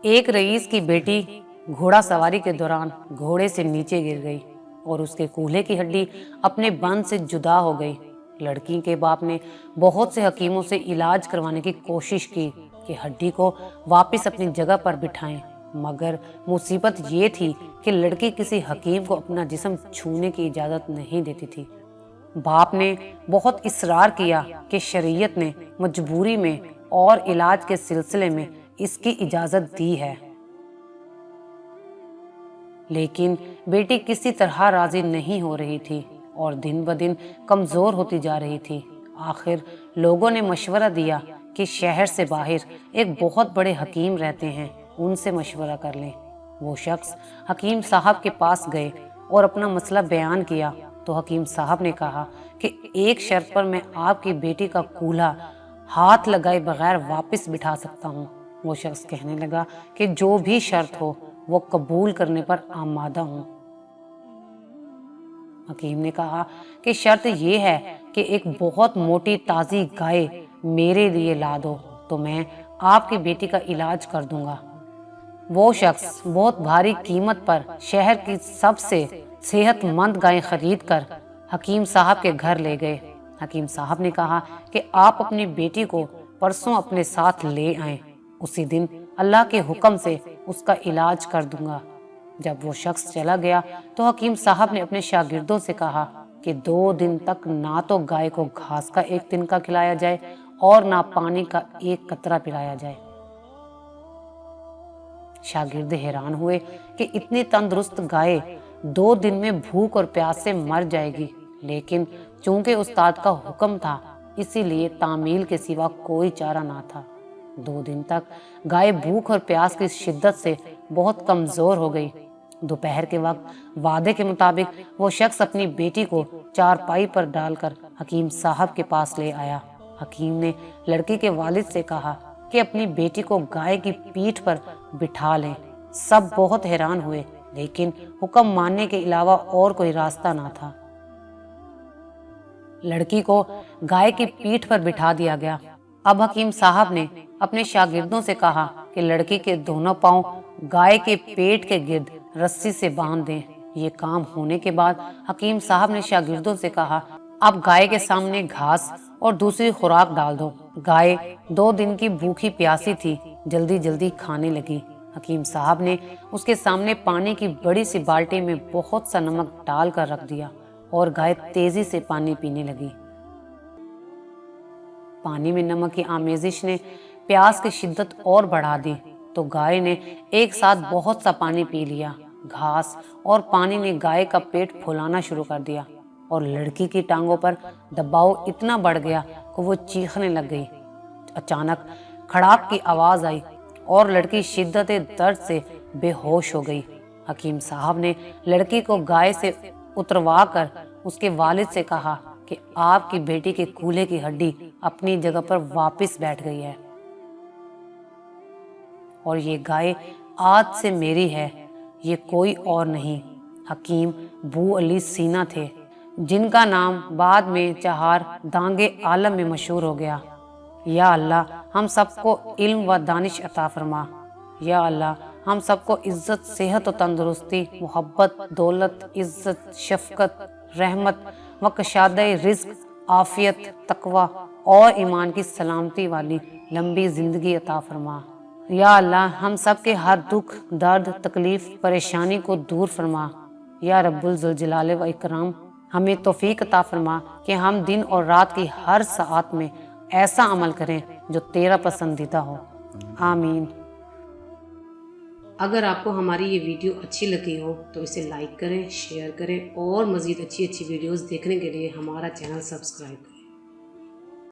ایک رئیس کی بیٹی گھوڑا سواری کے دوران گھوڑے سے نیچے گر گئی اور اس کے کولہے کی ہڈی اپنے بند سے جدا ہو گئی۔ لڑکی کے باپ نے بہت سے حکیموں سے علاج کروانے کی کوشش کی کہ ہڈی کو واپس اپنی جگہ پر بٹھائیں، مگر مصیبت یہ تھی کہ لڑکی کسی حکیم کو اپنا جسم چھونے کی اجازت نہیں دیتی تھی۔ باپ نے بہت اصرار کیا کہ شریعت نے مجبوری میں اور علاج کے سلسلے میں اس کی اجازت دی ہے، لیکن بیٹی کسی طرح راضی نہیں ہو رہی تھی اور دن بدن کمزور ہوتی جا رہی تھی۔ آخر لوگوں نے مشورہ دیا کہ شہر سے باہر ایک بہت بڑے حکیم رہتے ہیں، ان سے مشورہ کر لیں۔ وہ شخص حکیم صاحب کے پاس گئے اور اپنا مسئلہ بیان کیا تو حکیم صاحب نے کہا کہ ایک شرط پر میں آپ کی بیٹی کا کولہا ہاتھ لگائے بغیر واپس بٹھا سکتا ہوں۔ وہ شخص کہنے لگا کہ جو بھی شرط ہو وہ قبول کرنے پر آمادہ ہوں۔ حکیم نے کہا کہ شرط یہ ہے کہ ایک بہت موٹی تازی گائے میرے لیے لا دو تو میں آپ کی بیٹی کا علاج کر دوں گا۔ وہ شخص بہت بھاری قیمت پر شہر کی سب سے صحت مند گائیں خرید کر حکیم صاحب کے گھر لے گئے۔ حکیم صاحب نے کہا کہ آپ اپنی بیٹی کو پرسوں اپنے ساتھ لے آئیں، اسی دن اللہ کے حکم سے اس کا علاج کر دوں گا۔ جب وہ شخص چلا گیا تو حکیم صاحب نے اپنے شاگردوں سے کہا کہ 2 دن تک نہ تو گائے کو گھاس کا ایک تنکا کھلایا جائے اور نہ پانی کا ایک قطرہ پلایا جائے۔ شاگرد حیران ہوئے کہ اتنی تندرست گائے 2 دن میں بھوک اور پیاس سے مر جائے گی، لیکن چونکہ استاد کا حکم تھا اسی لیے تعمیل کے سوا کوئی چارہ نہ تھا۔ 2 دن تک گائے بھوک اور پیاس کی شدت سے بہت کمزور ہو گئی۔ دوپہر کے وقت وعدے کے مطابق وہ شخص اپنی بیٹی کو چارپائی پر ڈال کر حکیم صاحب کے پاس لے آیا۔ حکیم نے لڑکی کے والد سے کہا کہ اپنی بیٹی کو گائے کی پیٹھ پر بٹھا لیں۔ سب بہت حیران ہوئے، لیکن حکم ماننے کے علاوہ اور کوئی راستہ نہ تھا۔ لڑکی کو گائے کی پیٹھ پر بٹھا دیا گیا۔ اب حکیم صاحب نے اپنے شاگردوں سے کہا کہ لڑکی کے دونوں پاؤں گائے کے پیٹ کے گرد رسی سے باندھ دیں۔ یہ کام ہونے کے بعد حکیم صاحب نے شاگردوں سے کہا اب گائے کے سامنے گھاس اور دوسری خوراک ڈال دو۔ گائے 2 دن کی بھوکی پیاسی تھی، جلدی جلدی کھانے لگی۔ حکیم صاحب نے اس کے سامنے پانی کی بڑی سی بالٹی میں بہت سا نمک ڈال کر رکھ دیا اور گائے تیزی سے پانی پینے لگی۔ پانی میں نمک کی آمیزش نے پیاس کی شدت اور بڑھا دی تو گائے نے ایک ساتھ بہت سا پانی پی لیا۔ گھاس اور پانی نے گائے کا پیٹ پھولانا شروع کر دیا اور لڑکی کی ٹانگوں پر دباؤ اتنا بڑھ گیا کہ وہ چیخنے لگ گئی۔ اچانک کھڑاک کی آواز آئی اور لڑکی شدت درد سے بے ہوش ہو گئی۔ حکیم صاحب نے لڑکی کو گائے سے اتروا کر اس کے والد سے کہا کہ آپ کی بیٹی کے کولہے کی ہڈی اپنی جگہ پر واپس بیٹھ گئی ہے اور یہ گائے آج سے میری ہے، یہ کوئی اور نہیں۔ حکیم بو علی سینا تھے، جن کا نام بعد میں 4 دانگے عالم میں مشہور ہو گیا۔ یا اللہ ہم سب کو علم و دانش عطا فرما۔ یا اللہ ہم سب کو عزت، صحت و تندرستی، محبت، دولت، عزت، شفقت، رحمت و کشادہ رزق، عافیت، تقوی اور ایمان کی سلامتی والی لمبی زندگی عطا فرما۔ یا اللہ ہم سب کے ہر دکھ، درد، تکلیف، پریشانی کو دور فرما۔ یا رب الذوالجلال و اکرام ہمیں توفیق عطا فرما کہ ہم دن اور رات کی ہر ساعت میں ایسا عمل کریں جو تیرا پسندیدہ ہو، آمین۔ اگر آپ کو ہماری یہ ویڈیو اچھی لگی ہو تو اسے لائک کریں، شیئر کریں اور مزید اچھی ویڈیوز دیکھنے کے لیے ہمارا چینل سبسکرائب کریں۔